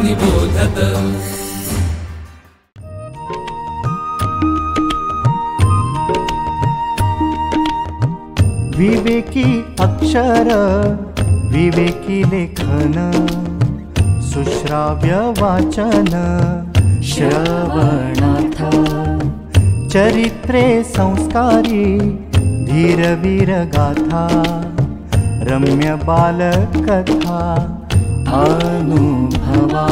निबोधत। विवेकी अक्षर विवेकी लेखन सुश्राव्य वाचन श्रवणार्थ चरित्रे संस्कारी धीरवीर गाथा रम्य बालकथा अनुभवा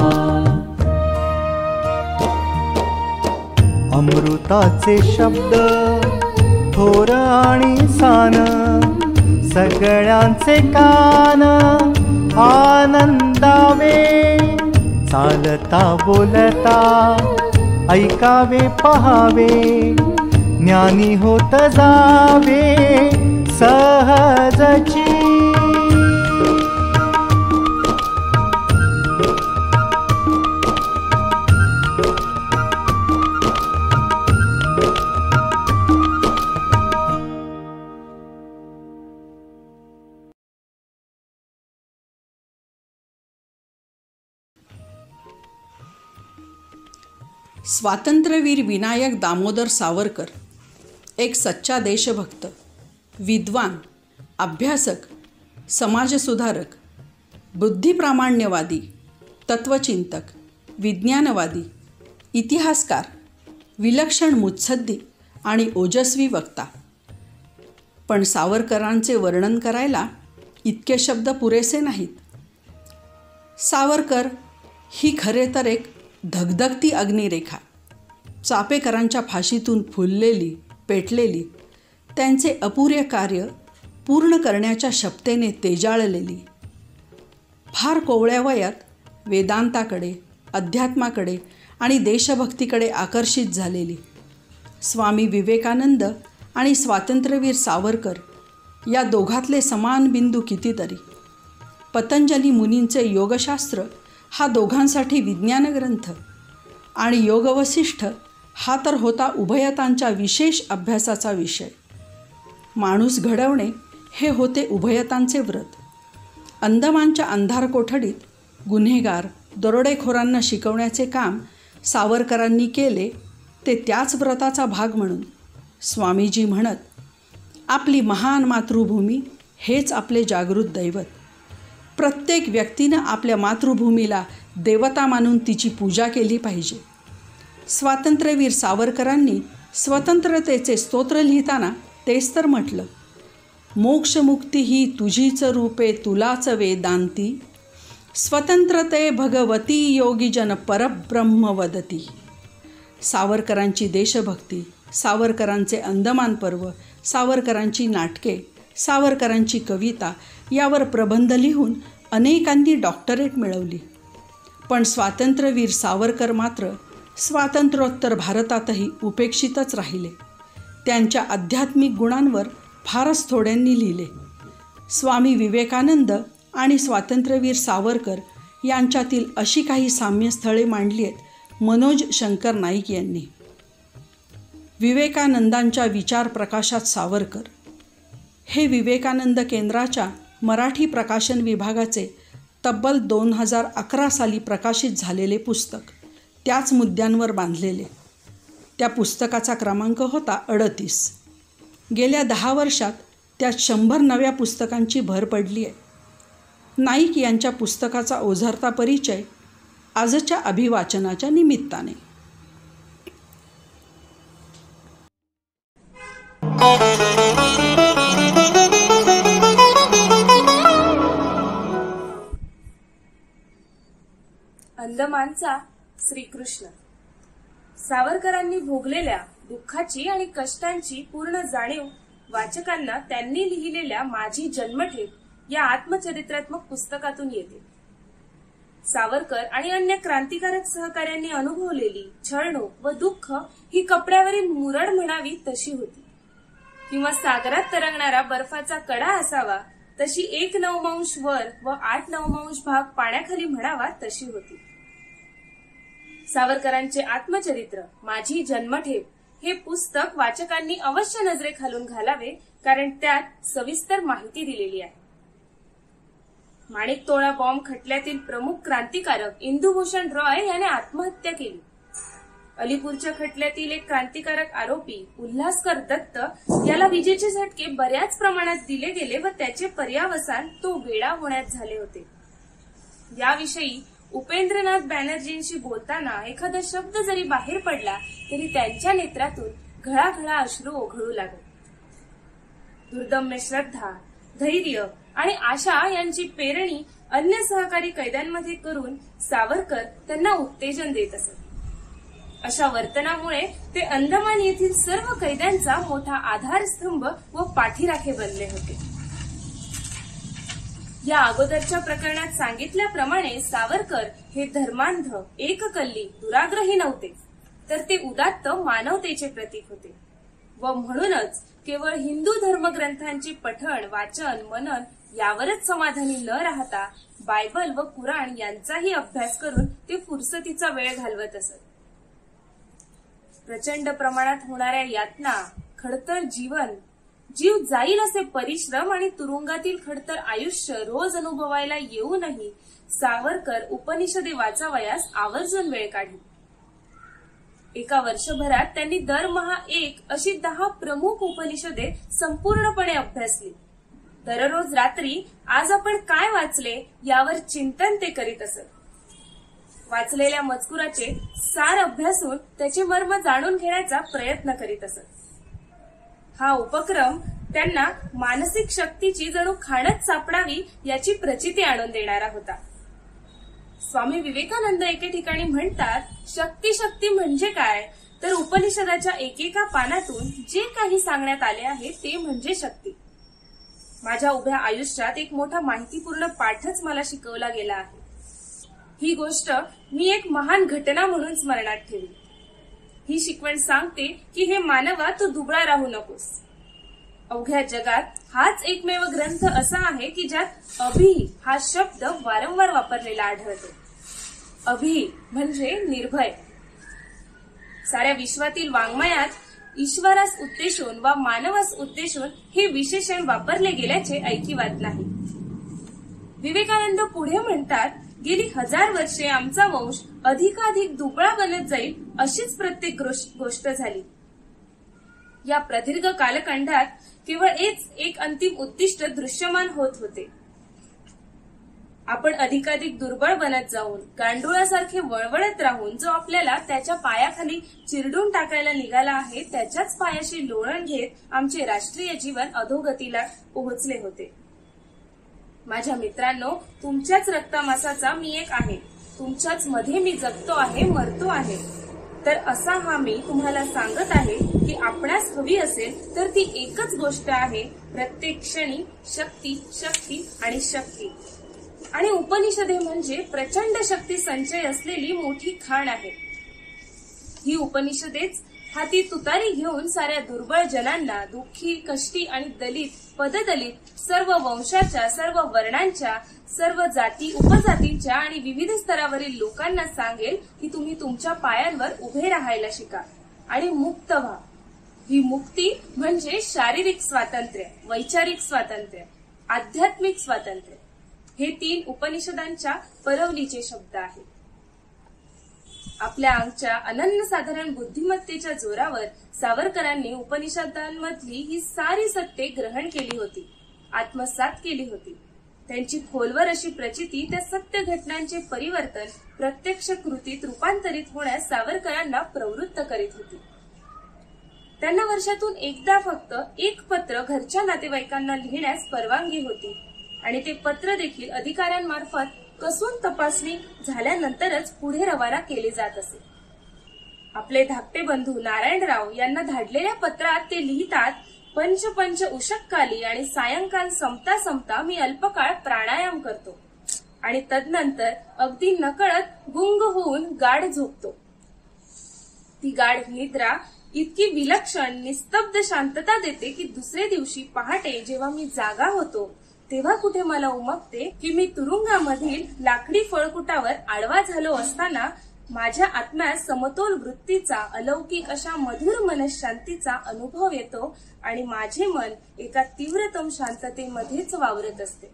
अमृताचे शब्द थोर आणि सान सगळ्यांचे कान आनंदावे चालता बोलता ऐकावे पहावे ज्ञानी होत जावे सहजची। स्वातंत्र्यवीर विनायक दामोदर सावरकर एक सच्चा देशभक्त, विद्वान, अभ्यासक, समाजसुधारक, बुद्धिप्रामाण्यवादी, तत्वचिंतक, विज्ञानवादी, इतिहासकार, विलक्षण मुत्सद्दी आणि ओजस्वी वक्ता। पण सावरकरांचे वर्णन करायला इतके शब्द पुरेसे नाहीत। सावरकर ही खरे तर एक धगधगती अग्निरेखा, चापेकरांच्या फाशीतून फुललेली, पेटलेली, त्यांचे अपुरे कार्य पूर्ण करण्याच्या शपथेने तेजाळलेली, फार कोवळ्या वयात वेदांताकडे, अध्यात्माकडे आणि देशभक्तीकडे आकर्षित झालेली, स्वामी विवेकानंद आणि स्वातंत्र्यवीर सावरकर या दोघातले समान बिंदू कितीतरी। पतंजली मुनींचे योगशास्त्र हा दोघांसाठी विज्ञान ग्रंथ आणि योगवसिष्ठ हा तर होता उभयतांच्या विशेष अभ्यासाचा विषय। माणूस घडवणे हे होते उभयतांचे व्रत। अंदमानच्या अंधार कोठडीत गुन्हेगार दरोडेखोरांना शिकवण्याचे काम सावरकरांनी केले ते त्याच व्रताचा भाग म्हणून। स्वामीजी म्हणत, आपली महान मातृभूमी हेच आपले जागृत दैवत। प्रत्येक व्यक्तीनं आपल्या मातृभूमीला देवता मानून तिची पूजा केली पाहिजे। स्वातंत्र्यवीर सावरकरांनी स्वतंत्रतेचे स्तोत्र लिहिताना तेच तर म्हटलं, मोक्षमुक्ती ही तुझीच रूपे तुलाच वेदांती, स्वतंत्रते भगवती योगीजन परब्रह्म वदती। सावरकरांची देशभक्ती, सावरकरांचे अंदमान पर्व, सावरकरांची नाटके, सावरकरांची कविता यावर प्रबंध लिहून अनेकांनी डॉक्टरेट मिळवली। पण स्वातंत्र्यवीर सावरकर मात्र स्वातंत्र्योत्तर भारतातही उपेक्षितच राहिले। त्यांच्या आध्यात्मिक गुणांवर फारच थोड्यांनी लिहिले। स्वामी विवेकानंद आणि स्वातंत्र्यवीर सावरकर यांच्यातील अशी काही साम्यस्थळे मांडली आहेत मनोज शंकर नाईक यांनी। विवेकानंदांच्या विचार प्रकाशात सावरकर हे विवेकानंद केंद्राच्या मराठी प्रकाशन विभागाचे तब्बल 2011 साली प्रकाशित झालेले पुस्तक, त्याच मुद्द्यांवर बांधलेले। त्या पुस्तकाचा क्रमांक होता 38। गेल्या 10 वर्षात त्यात 100 नव्या पुस्तकांची भर पडली आहे। नाईक यांच्या पुस्तकाचा ओझरता परिचय आजच्या अभिवाचनाच्या निमित्ताने। अंदमानचा श्रीकृष्ण। सावरकरांनी भोगलेल्या दुःखाची आणि कष्टांची पूर्ण जाणीव वाचकांना त्यांनी लिहिलेल्या माझी जन्मठेप या आत्मचरित्रात्मक पुस्तकातून येते। सावरकर आणि अन्य क्रांतिकारक सहकाऱ्यांनी अनुभवलेली छळणूक व दुःख ही कपड्यावरील मुरड म्हणावी तशी होती, किंवा सागरात तरंगणारा बर्फाचा कडा असावा तशी 1/9 वर व 8/9 भाग पाण्याखाली म्हणावा तशी होती। सावरकरांचे आत्मचरित्र माझी जन्मठेप हे पुस्तक वाचकांनी अवश्य नजरेखालून घालावे, कारण त्यात सविस्तर माहिती दिलेली आहे। माणिकतोळा बॉम्ब खटल्यातील प्रमुख क्रांतिकारक इंदुभूषण रॉय याने आत्महत्या केली. अलीपूरच्या खटल्यातील एक क्रांतिकारक आरोपी उल्हासकर दत्त याला विजेचे झटके बऱ्याच प्रमाणात दिले गेले व त्याचे पर्यावसान तो वेडा होण्यात झाले होते. याविषयी उपेंद्रनाथ बॅनर्जींशी बोलताना एखादा शब्द जरी बाहेर पडला तरी त्यांच्या नेत्रातून घळाघळा अश्रू ओघळू लागत. दुर्दम्य श्रद्धा, धैर्य आणि आशा यांची पेरणी अन्य सहकारी कैद्यांमध्ये करून सावरकर त्यांना उत्तेजन देत असत. अशा वर्तनामुळे ते अंदमान येथील सर्व कैद्यांचा मोठा आधारस्तंभ व पाठीराखे बनले होते. या अगोदरच्या प्रकरणात सांगितल्याप्रमाणे सावरकर हे धर्मांध, एककल्ली, दुराग्रही नव्हते, तर ते उदात्त मानवतेचे प्रतीक होते व म्हणूनच केवळ हिंदू धर्मग्रंथांचे पठण, वाचन, मनन यावरच समाधानी न राहता बायबल व कुराण यांचाही अभ्यास करून ते फुरसतीचा वेळ घालवत असत. प्रचंड प्रमाणात होणाऱ्या यातना, खडतर जीवन, जीव जाईल असे परिश्रम आणि तुरुंगातील खडतर आयुष्य रोज अनुभवायला येऊनही सावरकर उपनिषदे वाचावयास आवर्जून वेळ काढली. एका वर्षभरात त्यांनी दरमहा एक अशी 10 प्रमुख उपनिषदे संपूर्णपणे अभ्यासली. दररोज रात्री आज आपण काय वाचले यावर चिंतन ते करीत असत. वाचलेल्या मजकुराचे सार अभ्यासून त्याचे मर्म जाणून घेण्याचा प्रयत्न करीत असत. हा उपक्रम त्यांना मानसिक शक्तीची जणू खाणच सापडावी याची प्रचिती आणून देणारा होता. स्वामी विवेकानंद एके ठिकाणी म्हणतात, शक्ती शक्ती म्हणजे काय, तर उपनिषदाच्या एकेका पानातून जे काही सांगण्यात आले आहे ते म्हणजे शक्ती. माझ्या उभ्या आयुष्यात एक मोठा माहितीपूर्ण पाठच मला शिकवला गेला आहे. ही गोष्ट मी एक महान घटना म्हणून स्मरणात ठेवली. ही शिकवण सांगते की हे मानवा तू दुबळा राहू नकोस. अवघ्या जगात हाच एकमेव ग्रंथ असा आहे की ज्यात अभि हा शब्द वारंवार वापरलेला आढळतो. अभि म्हणजे निर्भय. साऱ्या विश्वातील वाङ्मयात ईश्वरास उद्देशून वा मानवास उद्देशून हे विशेषण वापरले गेल्याचे ऐकिवात नाही. विवेकानंद पुढे म्हणतात, गेली 1000 वर्षे आमचा वंश अधिकाधिक दुबळा बनत जाईल अशीच प्रत्येक गोष्ट झाली. या प्रदीर्घ कालखंडात केवळ एक अंतिम उद्दिष्ट दृश्यमान होत होते. आपण अधिकाधिक दुर्बळ बनत जाऊन गांडुळासारखे वळवळत राहून जो आपल्याला त्याच्या पायाखाली चिरडून टाकायला निघाला आहे त्याच्याच पायाशी लोळण घेत आमचे राष्ट्रीय जीवन अधोगतीला पोहोचले होते. माझ्या मित्रांनो, तुमच्याच रक्तमासाचा मी एक आहे. तुमच्याच मध्ये मी जगतो आहे, मरतो आहे. तर असा हा मी तुम्हाला सांगत आहे की आपणास हवी असेल तर ती एकच गोष्ट आहे, प्रत्येक क्षणी शक्ती, शक्ती आणि शक्ती. आणि उपनिषदे म्हणजे प्रचंड शक्ती संचय असलेली मोठी खाण आहे. ही उपनिषदेच हाती तुतारी घेऊन साऱ्या दुर्बळ जनांना, दुःखी, कष्टी आणि दलित, पददलित, सर्व वंशाच्या, सर्व वर्णांच्या, सर्व जाती, उपजातींच्या आणि विविध स्तरावरील लोकांना सांगेल की तुम्ही तुमच्या पायांवर उभे राहायला शिका आणि मुक्त व्हा. ही मुक्ती म्हणजे शारीरिक स्वातंत्र्य, वैचारिक स्वातंत्र्य, आध्यात्मिक स्वातंत्र्य. हे 3 उपनिषदांच्या परवलीचे शब्द आहेत. आपल्या आमच्या अनन्यसाधारण बुद्धिमत्तेच्या जोरावर सावरकरांनी उपनिषदांमधली ही सारी सत्ये ग्रहण केली होती, आत्मसात केली होती. त्यांची खोलवर अशी प्रचिती त्या सत्य घटनांचे परिवर्तन प्रत्यक्ष कृतीत रूपांतरित होण्यास सावरकरांना प्रवृत्त करीत होती. त्यांना वर्षातून एकदा फक्त एक पत्र घरच्या नातेवाईकांना लिहिण्यास परवानगी होती आणि ते पत्र देखील अधिकाऱ्यांमार्फत कसून तपासणी झाल्यानंतरच पुढे रवाना केले जात असे. आपले धाकटे बंधू नारायणराव यांना धाडलेल्या पत्रात ते लिहितात, पंच उषक्काली आणि सायंकाल संपता संपता मी अल्पकाळ प्राणायाम करतो आणि तदनंतर अगदी नकळत गुंग होऊन गाढ झोपतो. ती गाढ निद्रा इतकी विलक्षण निस्तब्ध शांतता देते की दुसरे दिवशी पहाटे जेव्हा मी जागा होतो तेव्हा कुठे मला उमगते की मी तुरुंगामधील लाकडी फळकुटावर आडवा झालो असताना माझ्या आत्म्यास समतोल वृत्तीचा, अलौकिक अशा मधुर मनशांतीचा अनुभव येतो आणि माझे मन एका तीव्रतम शांततेमध्येच वावरत असते.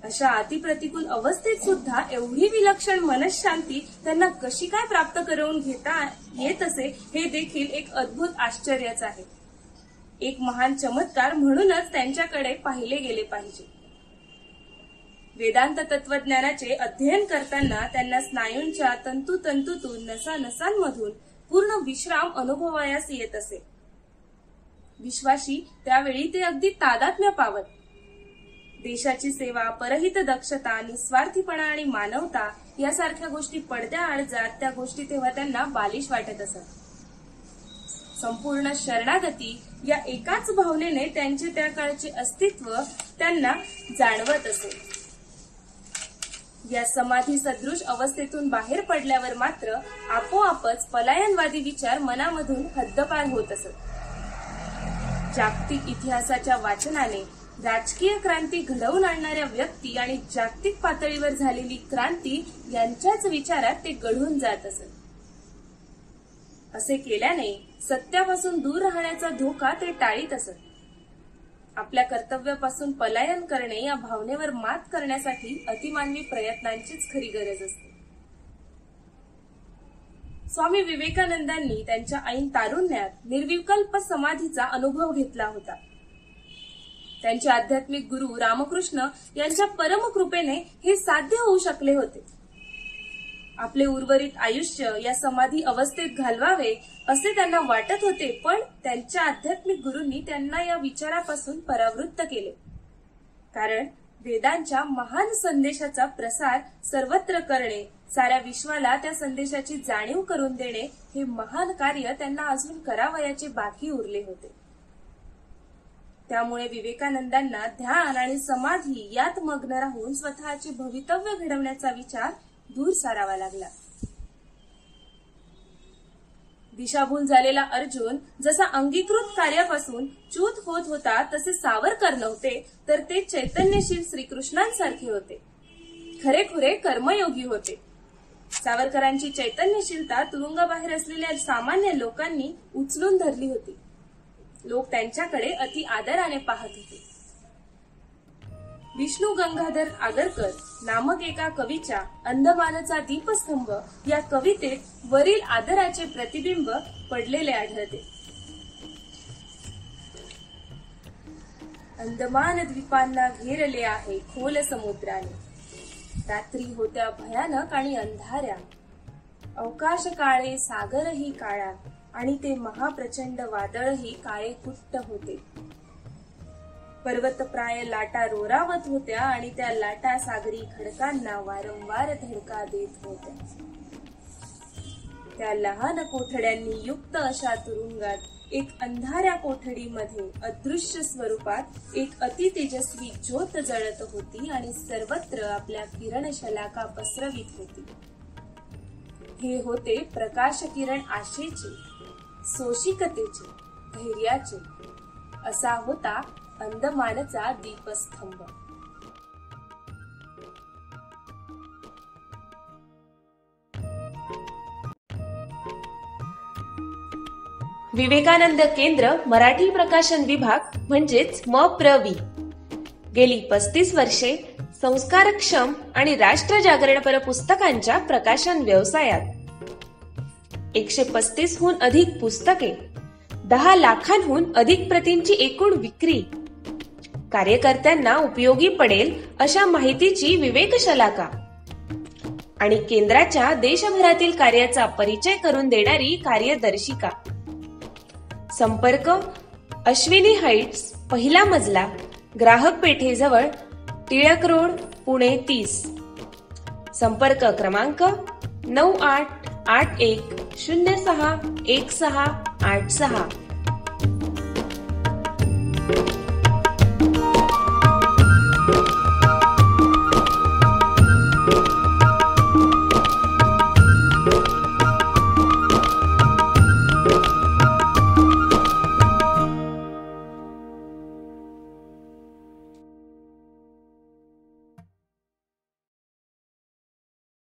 अशा अतिप्रतिकूल अवस्थेत सुद्धा एवढी विलक्षण मनशांती त्यांना कशी काय प्राप्त करून घेता येत असे हे देखील एक अद्भुत आश्चर्यच आहे. एक महान चमत्कार म्हणूनच त्यांच्याकडे पाहिले गेले पाहिजे. वेदांत तत्वज्ञानाचे अध्ययन करताना त्यांना स्नायूंच्या तंतुतंतूतून नसानसांमधून पूर्ण विश्राम अनुभवायास येत असे. विश्वाशी त्यावेळी ते अगदी तादात्म्य पावत. देशाची सेवा, परहित दक्षता, निस्वार्थीपणा आणि मानवता यासारख्या गोष्टी पडद्याआड जात त्या गोष्टी तेव्हा त्यांना बालिश वाटत असत. संपूर्ण शरणागती या एकाच भावनेने त्यांचे त्या काळचे अस्तित्व त्यांना जाणवत असे. या समाधी सदृश अवस्थेतून बाहेर पडल्यावर मात्र आपोआपच पलायनवादी विचार मनामधून हद्दपार होत असत. जागतिक इतिहासाच्या वाचनाने राजकीय क्रांती घडवून आणणाऱ्या व्यक्ती आणि जागतिक पातळीवर झालेली क्रांती यांच्याच विचारात ते घडून जात असत. असे केल्याने सत्यापासून दूर राहण्याचा धोका ते टाळीत असत. आपल्या कर्तव्यापासून पलायन करणे या भावनेवर मात करण्यासाठी अतिमानवी प्रयत्नांचीच खरी गरज असते. स्वामी विवेकानंदांनी त्यांच्या ऐन तारुण्यात निर्विकल्प समाधीचा अनुभव घेतला होता. त्यांचे आध्यात्मिक गुरु रामकृष्ण यांच्या परमकृपेने हे साध्य होऊ शकले होते. आपले उर्वरित आयुष्य या समाधी अवस्थेत घालवावे असे त्यांना वाटत होते, पण त्यांच्या आध्यात्मिक गुरूंनी त्यांना या विचारापासून परावृत्त केले. कारण वेदांच्या महान संदेशाचा प्रसार सर्वत्र करणे, साऱ्या विश्वाला त्या संदेशाची जाणीव करून देणे हे महान कार्य त्यांना अजून करावयाचे बाकी उरले होते. त्यामुळे विवेकानंदांना ध्यान आणि समाधी यात मग्न राहून स्वतःचे भवितव्य घडवण्याचा विचार दूर सारावा लागला. दिशाभूल झालेला अर्जुन जसा अंगीकृत कार्यापासून च्यूत होत होता तसे सावरकर नव्हते, तर ते चैतन्यशील श्रीकृष्णांसारखे होते. खरेखुरे कर्मयोगी होते. सावरकरांची चैतन्यशीलता तुरुंगाबाहेर असलेल्या सामान्य लोकांनी उचलून धरली होती. लोक त्यांच्याकडे अति आदराने पाहत होते. विष्णू गंगाधर आगरकर नामक एका कवीच्या अंदमानचा दीपस्तंभ या कवितेत वरील आदराचे प्रतिबिंब पडलेले आढळते. अंदमान द्वीपांना घेरले आहे खोल समुद्राने, रात्री होत्या भयानक आणि अंधाऱ्या, अवकाश काळे सागरही काळा, आणि ते महाप्रचंड वादळही काळे कुट्ट होते. पर्वतप्राय लाटा रोरावत होत्या आणि त्या लाटा सागरी खडकांना वारंवार धडका देत होत्या. त्या लहान कोठड्यांनी युक्त अशा तुरुंगात एक अंधाऱ्या कोठडीमध्ये अदृश्य स्वरूपात एक अतितेजस्वी ज्योत जळत होती आणि सर्वत्र आपल्या किरणशलाका पसरवित होती. हे होते प्रकाश किरण आशेचे, सोशिकतेचे, धैर्याचे. असा होता अंदमानचा दीपस्तंभ. विवेकानंद केंद्र मराठी प्रकाशन विभाग म्हणजेच MPRV गेली 35 वर्षे संस्कारक्षम आणि राष्ट्र जागरणपर पुस्तकांच्या प्रकाशन व्यवसायात. 135 हून अधिक पुस्तके, 10 लाखांहून अधिक प्रतींची एकूण विक्री, कार्यकर्त्यांना उपयोगी पडेल अशा माहितीची विवेकशलाका आणि केंद्राच्या देशभरातील कार्याचा परिचय करून देणारी कार्यदर्शिका. संपर्क अश्विनी हाईट्स, पहिला मजला, ग्राहक पेठेजवळ, टिळक रोड, पुणे 30. संपर्क क्रमांक 9881061686.